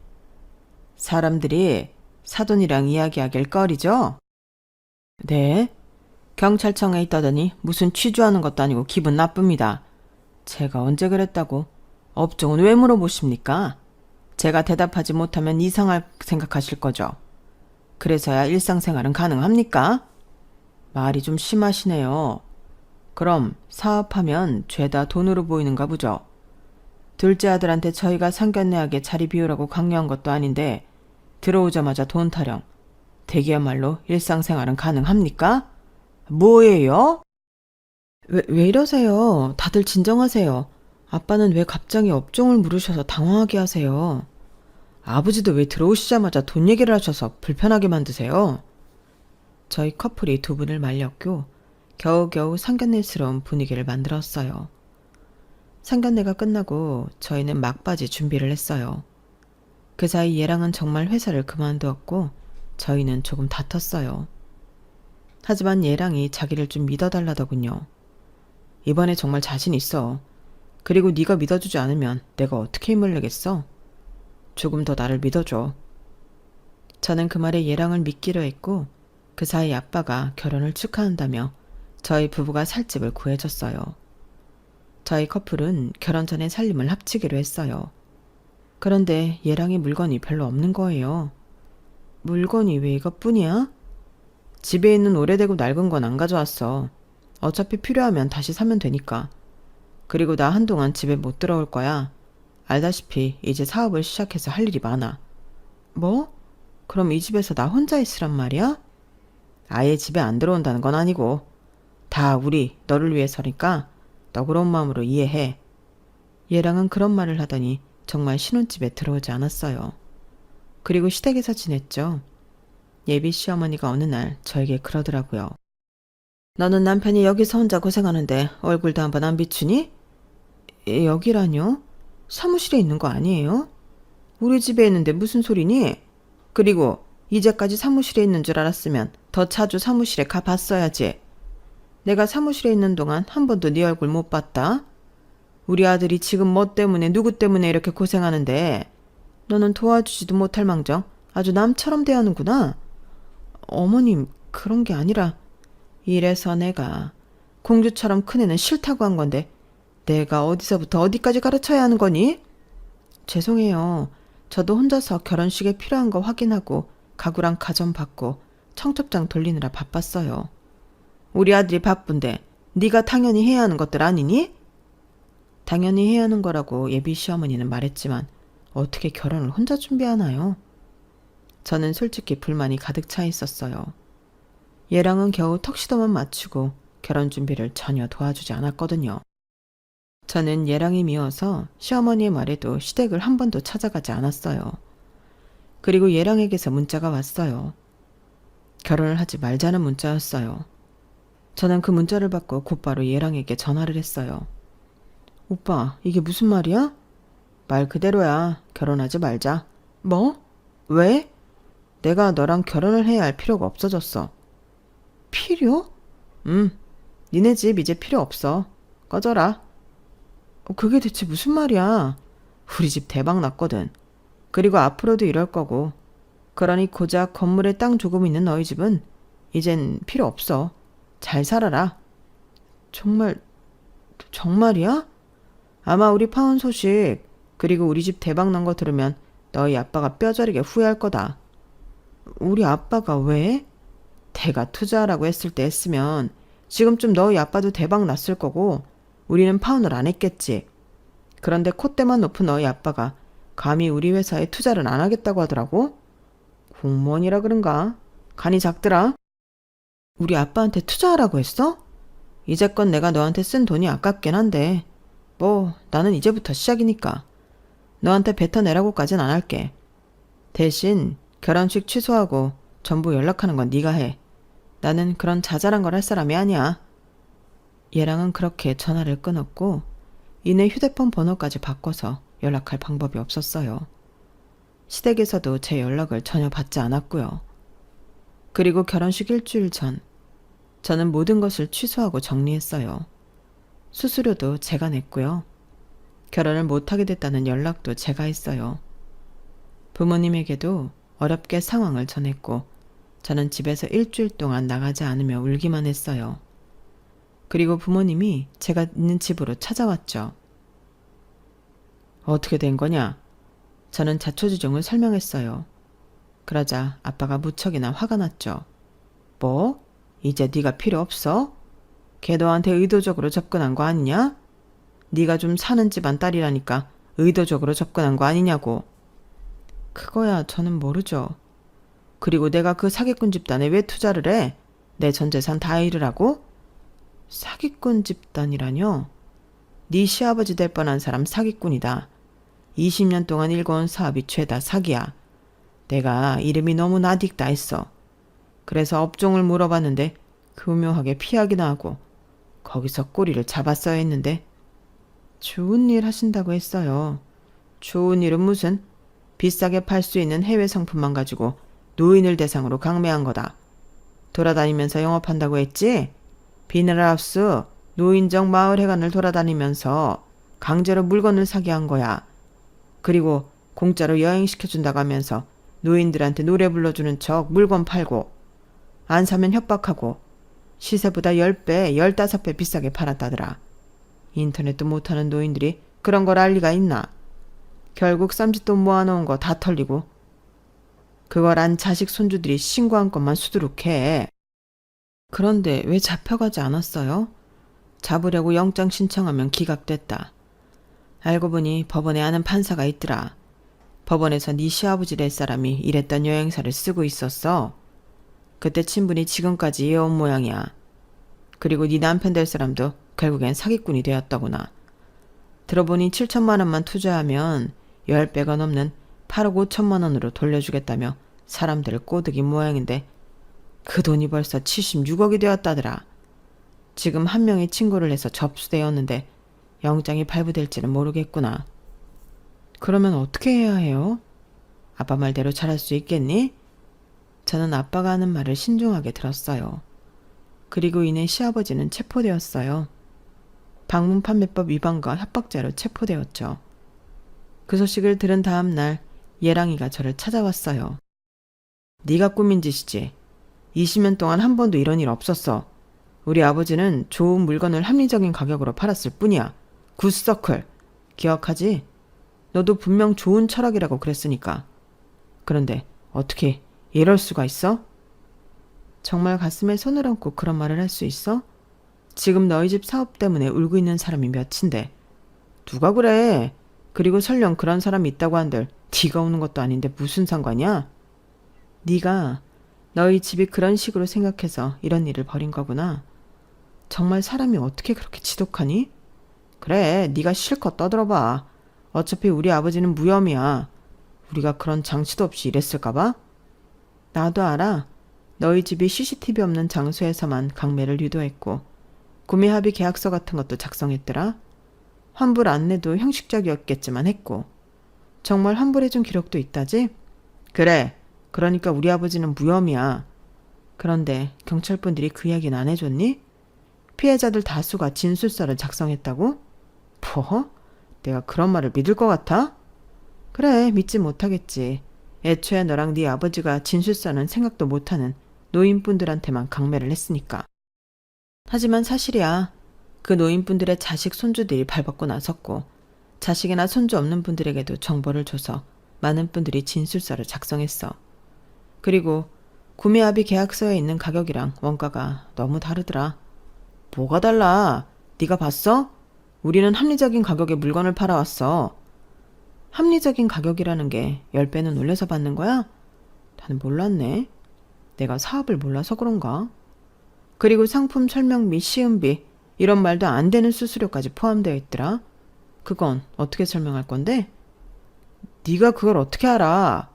S1: 사람들이 사돈이랑 이야기하길 꺼리죠? 네. 경찰청에 있다더니 무슨 취조하는 것도 아니고 기분 나쁩니다. 제가 언제 그랬다고? 업종은 왜 물어보십니까? 제가 대답하지 못하면 이상할 생각하실 거죠. 그래서야 일상생활은 가능합니까? 말이 좀 심하시네요. 그럼 사업하면 죄다 돈으로 보이는가 보죠. 둘째 아들한테 저희가 상견례하게 자리 비우라고 강요한 것도 아닌데 들어오자마자 돈 타령. 대기야말로 일상생활은 가능합니까? 뭐예요? 왜 이러세요? 다들 진정하세요. 아빠는 왜 갑자기 업종을 물으셔서 당황하게 하세요? 아버지도 왜 들어오시자마자 돈 얘기를 하셔서 불편하게 만드세요? 저희 커플이 두 분을 말렸고 겨우겨우 상견례스러운 분위기를 만들었어요. 상견례가 끝나고 저희는 막바지 준비를 했어요. 그 사이 얘랑은 정말 회사를 그만두었고 저희는 조금 다퉜어요. 하지만 얘랑이 자기를 좀 믿어달라더군요. 이번에 정말 자신 있어. 그리고 네가 믿어주지 않으면 내가 어떻게 힘을 내겠어? 조금 더 나를 믿어줘. 저는 그 말에 얘랑을 믿기로 했고 그 사이 아빠가 결혼을 축하한다며 저희 부부가 살 집을 구해줬어요. 저희 커플은 결혼 전에 살림을 합치기로 했어요. 그런데 얘랑이 물건이 별로 없는 거예요. 물건이 왜 이것뿐이야? 집에 있는 오래되고 낡은 건 안 가져왔어. 어차피 필요하면 다시 사면 되니까. 그리고 나 한동안 집에 못 들어올 거야. 알다시피 이제 사업을 시작해서 할 일이 많아. 뭐? 그럼 이 집에서 나 혼자 있으란 말이야? 아예 집에 안 들어온다는 건 아니고 다 우리 너를 위해서니까 너그러운 마음으로 이해해. 얘랑은 그런 말을 하더니 정말 신혼집에 들어오지 않았어요. 그리고 시댁에서 지냈죠. 예비 시어머니가 어느 날 저에게 그러더라고요. 너는 남편이 여기서 혼자 고생하는데 얼굴도 한번 안 비추니? 여기라뇨? 사무실에 있는 거 아니에요? 우리 집에 있는데 무슨 소리니? 그리고 이제까지 사무실에 있는 줄 알았으면 더 자주 사무실에 가봤어야지. 내가 사무실에 있는 동안 한 번도 네 얼굴 못 봤다. 우리 아들이 지금 뭐 때문에 누구 때문에 이렇게 고생하는데 너는 도와주지도 못할 망정 아주 남처럼 대하는구나. 어머님 그런 게 아니라 이래서 내가 공주처럼 큰애는 싫다고 한 건데 내가 어디서부터 어디까지 가르쳐야 하는 거니? 죄송해요. 저도 혼자서 결혼식에 필요한 거 확인하고 가구랑 가전 받고 청첩장 돌리느라 바빴어요. 우리 아들이 바쁜데 네가 당연히 해야 하는 것들 아니니? 당연히 해야 하는 거라고 예비 시어머니는 말했지만 어떻게 결혼을 혼자 준비하나요? 저는 솔직히 불만이 가득 차 있었어요. 얘랑은 겨우 턱시도만 맞추고 결혼 준비를 전혀 도와주지 않았거든요. 저는 얘랑이 미워서 시어머니의 말에도 시댁을 한 번도 찾아가지 않았어요. 그리고 얘랑에게서 문자가 왔어요. 결혼을 하지 말자는 문자였어요. 저는 그 문자를 받고 곧바로 얘랑에게 전화를 했어요. 오빠, 이게 무슨 말이야? 말 그대로야. 결혼하지 말자. 뭐? 왜? 내가 너랑 결혼을 해야 할 필요가 없어졌어. 필요? 니네 집 이제 필요 없어. 꺼져라. 그게 대체 무슨 말이야? 우리 집 대박 났거든. 그리고 앞으로도 이럴 거고. 그러니 고작 건물에 땅 조금 있는 너희 집은 이젠 필요 없어. 잘 살아라. 정말이야? 아마 우리 파혼 소식 그리고 우리 집 대박 난 거 들으면 너희 아빠가 뼈저리게 후회할 거다. 우리 아빠가 왜? 대가 투자하라고 했을 때 했으면 지금쯤 너희 아빠도 대박 났을 거고 우리는 파혼을 안 했겠지. 그런데 콧대만 높은 너희 아빠가 감히 우리 회사에 투자를 안 하겠다고 하더라고? 공무원이라 그런가? 간이 작더라. 우리 아빠한테 투자하라고 했어? 이제껏 내가 너한테 쓴 돈이 아깝긴 한데 뭐 나는 이제부터 시작이니까 너한테 뱉어내라고까진 안 할게. 대신 결혼식 취소하고 전부 연락하는 건 네가 해. 나는 그런 자잘한 걸 할 사람이 아니야. 얘랑은 그렇게 전화를 끊었고 이내 휴대폰 번호까지 바꿔서 연락할 방법이 없었어요. 시댁에서도 제 연락을 전혀 받지 않았고요. 그리고 결혼식 일주일 전 저는 모든 것을 취소하고 정리했어요. 수수료도 제가 냈고요. 결혼을 못하게 됐다는 연락도 제가 했어요. 부모님에게도 어렵게 상황을 전했고 저는 집에서 일주일 동안 나가지 않으며 울기만 했어요. 그리고 부모님이 제가 있는 집으로 찾아왔죠. 어떻게 된 거냐? 저는 자초지종을 설명했어요. 그러자 아빠가 무척이나 화가 났죠. 뭐? 이제 네가 필요 없어? 걔 너한테 의도적으로 접근한 거 아니냐? 네가 좀 사는 집안 딸이라니까 의도적으로 접근한 거 아니냐고. 그거야 저는 모르죠. 그리고 내가 그 사기꾼 집단에 왜 투자를 해? 내 전 재산 다 잃으라고? 사기꾼 집단이라뇨? 네 시아버지 될 뻔한 사람 사기꾼이다. 20년 동안 일궈온 사업이 죄다 사기야. 내가 이름이 너무 나딕다 했어. 그래서 업종을 물어봤는데 교묘하게 피하기나 하고 거기서 꼬리를 잡았어야 했는데 좋은 일 하신다고 했어요. 좋은 일은 무슨? 비싸게 팔 수 있는 해외 상품만 가지고 노인을 대상으로 강매한 거다. 돌아다니면서 영업한다고 했지? 비닐하우스, 노인정 마을회관을 돌아다니면서 강제로 물건을 사게 한 거야. 그리고 공짜로 여행시켜준다고 하면서 노인들한테 노래 불러주는 척 물건 팔고 안 사면 협박하고 시세보다 10배, 15배 비싸게 팔았다더라. 인터넷도 못하는 노인들이 그런 걸 알 리가 있나? 결국 쌈짓돈 모아놓은 거 다 털리고 그걸 안 자식 손주들이 신고한 것만 수두룩해. 그런데 왜 잡혀가지 않았어요? 잡으려고 영장 신청하면 기각됐다. 알고 보니 법원에 아는 판사가 있더라. 법원에서 네 시아버지 될 사람이 일했던 여행사를 쓰고 있었어. 그때 친분이 지금까지 이어온 모양이야. 그리고 네 남편 될 사람도 결국엔 사기꾼이 되었더구나. 들어보니 7천만 원만 투자하면 10배가 넘는 8억 5천만 원으로 돌려주겠다며 사람들을 꼬드긴 모양인데 그 돈이 벌써 76억이 되었다더라. 지금 한 명이 친구를 해서 접수되었는데 영장이 발부될지는 모르겠구나. 그러면 어떻게 해야 해요? 아빠 말대로 잘할 수 있겠니? 저는 아빠가 하는 말을 신중하게 들었어요. 그리고 이내 시아버지는 체포되었어요. 방문 판매법 위반과 협박죄로 체포되었죠. 그 소식을 들은 다음 날 예랑이가 저를 찾아왔어요. 네가 꾸민 짓이지. 20년 동안 한 번도 이런 일 없었어. 우리 아버지는 좋은 물건을 합리적인 가격으로 팔았을 뿐이야. 굿서클. 기억하지? 너도 분명 좋은 철학이라고 그랬으니까. 그런데 어떻게 이럴 수가 있어? 정말 가슴에 손을 얹고 그런 말을 할 수 있어? 지금 너희 집 사업 때문에 울고 있는 사람이 몇인데. 누가 그래? 그리고 설령 그런 사람이 있다고 한들 네가 우는 것도 아닌데 무슨 상관이야? 네가 너희 집이 그런 식으로 생각해서 이런 일을 벌인 거구나. 정말 사람이 어떻게 그렇게 지독하니? 그래, 네가 실컷 떠들어봐. 어차피 우리 아버지는 무혐의야. 우리가 그런 장치도 없이 일했을까 봐? 나도 알아. 너희 집이 CCTV 없는 장소에서만 강매를 유도했고 구매 합의 계약서 같은 것도 작성했더라. 환불 안내도 형식적이었겠지만 했고 정말 환불해준 기록도 있다지? 그래, 그러니까 우리 아버지는 무혐의야. 그런데 경찰분들이 그 이야기는 안 해줬니? 피해자들 다수가 진술서를 작성했다고? 뭐? 내가 그런 말을 믿을 것 같아? 그래, 믿지 못하겠지. 애초에 너랑 네 아버지가 진술서는 생각도 못하는 노인분들한테만 강매를 했으니까. 하지만 사실이야. 그 노인분들의 자식 손주들이 발벗고 나섰고 자식이나 손주 없는 분들에게도 정보를 줘서 많은 분들이 진술서를 작성했어. 그리고 구매합의 계약서에 있는 가격이랑 원가가 너무 다르더라. 뭐가 달라? 네가 봤어? 우리는 합리적인 가격에 물건을 팔아왔어. 합리적인 가격이라는 게 10배는 올려서 받는 거야? 나는 몰랐네. 내가 사업을 몰라서 그런가? 그리고 상품 설명 및 시음비 이런 말도 안 되는 수수료까지 포함되어 있더라. 그건 어떻게 설명할 건데? 네가 그걸 어떻게 알아?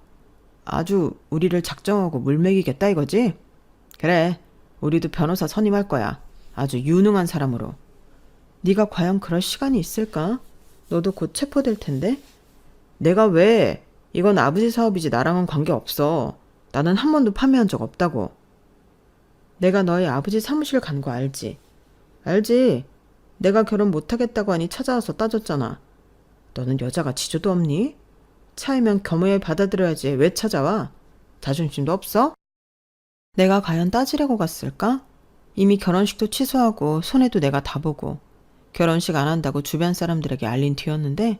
S1: 아주 우리를 작정하고 물먹이겠다 이거지? 그래, 우리도 변호사 선임할 거야. 아주 유능한 사람으로. 네가 과연 그럴 시간이 있을까? 너도 곧 체포될 텐데? 내가 왜? 이건 아버지 사업이지 나랑은 관계없어. 나는 한 번도 판매한 적 없다고. 내가 너희 아버지 사무실 간 거 알지? 알지? 내가 결혼 못하겠다고 하니 찾아와서 따졌잖아. 너는 여자가 지조도 없니? 차이면 겸허히 받아들여야지 왜 찾아와? 자존심도 없어? 내가 과연 따지려고 갔을까? 이미 결혼식도 취소하고 손해도 내가 다 보고 결혼식 안 한다고 주변 사람들에게 알린 뒤였는데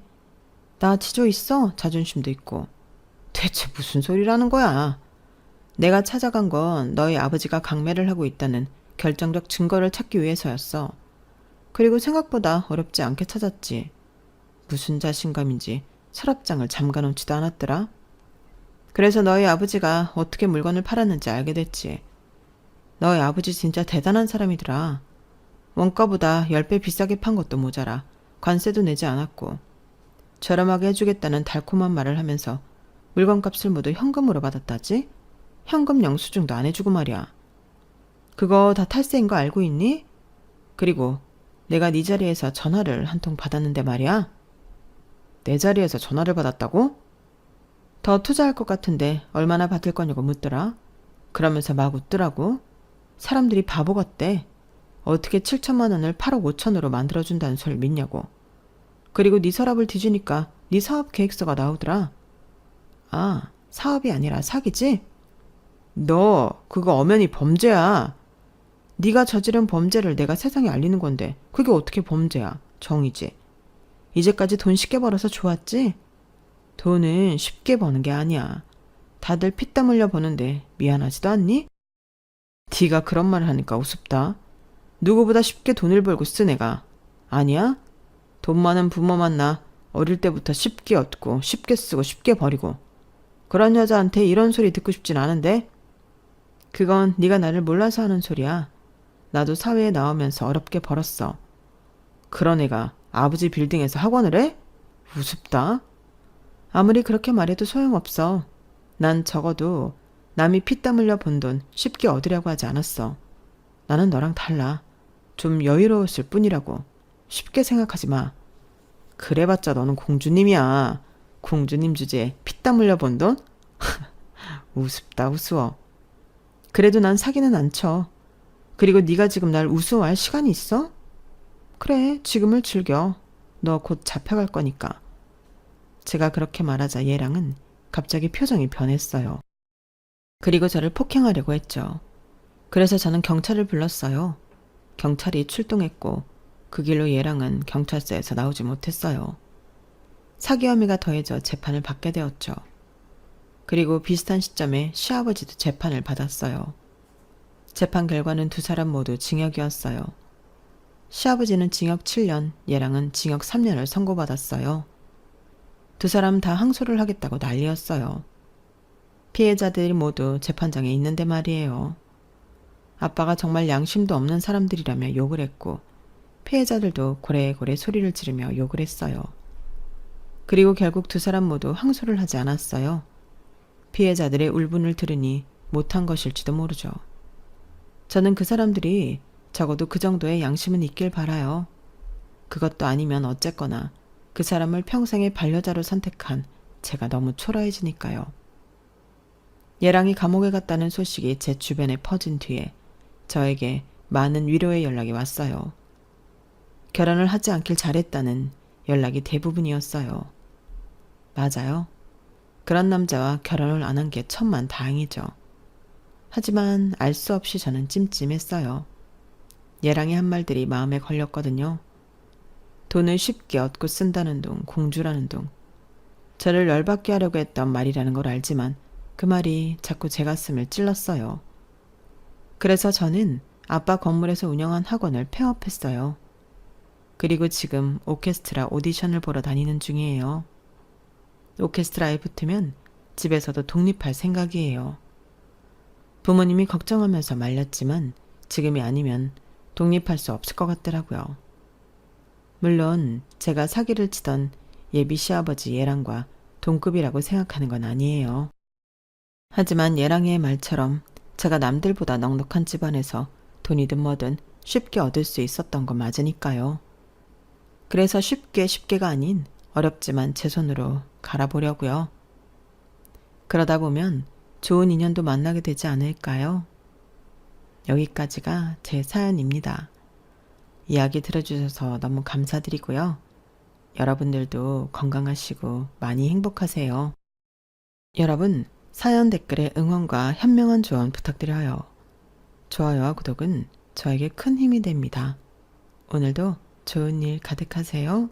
S1: 나 지조 있어? 자존심도 있고. 대체 무슨 소리라는 거야? 내가 찾아간 건 너희 아버지가 강매를 하고 있다는 결정적 증거를 찾기 위해서였어. 그리고 생각보다 어렵지 않게 찾았지. 무슨 자신감인지 서랍장을 잠가놓지도 않았더라. 그래서 너희 아버지가 어떻게 물건을 팔았는지 알게 됐지. 너희 아버지 진짜 대단한 사람이더라. 원가보다 10배 비싸게 판 것도 모자라 관세도 내지 않았고 저렴하게 해주겠다는 달콤한 말을 하면서 물건값을 모두 현금으로 받았다지? 현금 영수증도 안 해주고 말이야. 그거 다 탈세인 거 알고 있니? 그리고 내가 네 자리에서 전화를 한 통 받았는데 말이야. 내 자리에서 전화를 받았다고? 더 투자할 것 같은데 얼마나 받을 거냐고 묻더라. 그러면서 막 웃더라고. 사람들이 바보 같대. 어떻게 7천만 원을 8억 5천으로 만들어준다는 소리를 믿냐고. 그리고 네 서랍을 뒤지니까 네 사업 계획서가 나오더라. 아, 사업이 아니라 사기지? 너 그거 엄연히 범죄야. 네가 저지른 범죄를 내가 세상에 알리는 건데 그게 어떻게 범죄야. 정이지. 이제까지 돈 쉽게 벌어서 좋았지? 돈은 쉽게 버는 게 아니야. 다들 피땀 흘려 버는데 미안하지도 않니? 네가 그런 말을 하니까 우습다. 누구보다 쉽게 돈을 벌고 쓴 애가 아니야? 돈 많은 부모 만나 어릴 때부터 쉽게 얻고 쉽게 쓰고 쉽게 버리고 그런 여자한테 이런 소리 듣고 싶진 않은데? 그건 네가 나를 몰라서 하는 소리야. 나도 사회에 나오면서 어렵게 벌었어. 그런 애가 아버지 빌딩에서 학원을 해? 우습다. 아무리 그렇게 말해도 소용없어. 난 적어도 남이 피땀 흘려 번 돈 쉽게 얻으려고 하지 않았어. 나는 너랑 달라. 좀 여유로웠을 뿐이라고. 쉽게 생각하지 마. 그래봤자 너는 공주님이야. 공주님 주제에 피땀 흘려 번 돈? 우습다 우스워. 그래도 난 사기는 안 쳐. 그리고 네가 지금 날 우스워할 시간이 있어? 그래, 지금을 즐겨. 너 곧 잡혀갈 거니까. 제가 그렇게 말하자 얘랑은 갑자기 표정이 변했어요. 그리고 저를 폭행하려고 했죠. 그래서 저는 경찰을 불렀어요. 경찰이 출동했고 그 길로 얘랑은 경찰서에서 나오지 못했어요. 사기 혐의가 더해져 재판을 받게 되었죠. 그리고 비슷한 시점에 시아버지도 재판을 받았어요. 재판 결과는 두 사람 모두 징역이었어요. 시아버지는 징역 7년, 얘랑은 징역 3년을 선고받았어요. 두 사람 다 항소를 하겠다고 난리였어요. 피해자들이 모두 재판장에 있는데 말이에요. 아빠가 정말 양심도 없는 사람들이라며 욕을 했고 피해자들도 고래고래 소리를 지르며 욕을 했어요. 그리고 결국 두 사람 모두 항소를 하지 않았어요. 피해자들의 울분을 들으니 못한 것일지도 모르죠. 저는 그 사람들이 적어도 그 정도의 양심은 있길 바라요. 그것도 아니면 어쨌거나 그 사람을 평생의 반려자로 선택한 제가 너무 초라해지니까요. 얘랑이 감옥에 갔다는 소식이 제 주변에 퍼진 뒤에 저에게 많은 위로의 연락이 왔어요. 결혼을 하지 않길 잘했다는 연락이 대부분이었어요. 맞아요. 그런 남자와 결혼을 안 한 게 천만 다행이죠. 하지만 알 수 없이 저는 찜찜했어요. 얘랑이 한 말들이 마음에 걸렸거든요. 돈을 쉽게 얻고 쓴다는 둥, 공주라는 둥. 저를 열받게 하려고 했던 말이라는 걸 알지만 그 말이 자꾸 제 가슴을 찔렀어요. 그래서 저는 아빠 건물에서 운영한 학원을 폐업했어요. 그리고 지금 오케스트라 오디션을 보러 다니는 중이에요. 오케스트라에 붙으면 집에서도 독립할 생각이에요. 부모님이 걱정하면서 말렸지만 지금이 아니면 독립할 수 없을 것 같더라고요. 물론 제가 사기를 치던 예비 시아버지 얘랑과 동급이라고 생각하는 건 아니에요. 하지만 얘랑의 말처럼 제가 남들보다 넉넉한 집안에서 돈이든 뭐든 쉽게 얻을 수 있었던 건 맞으니까요. 그래서 쉽게가 아닌 어렵지만 제 손으로 갈아보려고요. 그러다 보면 좋은 인연도 만나게 되지 않을까요? 여기까지가 제 사연입니다. 이야기 들어주셔서 너무 감사드리고요. 여러분들도 건강하시고 많이 행복하세요. 여러분, 사연 댓글에 응원과 현명한 조언 부탁드려요. 좋아요와 구독은 저에게 큰 힘이 됩니다. 오늘도 좋은 일 가득하세요.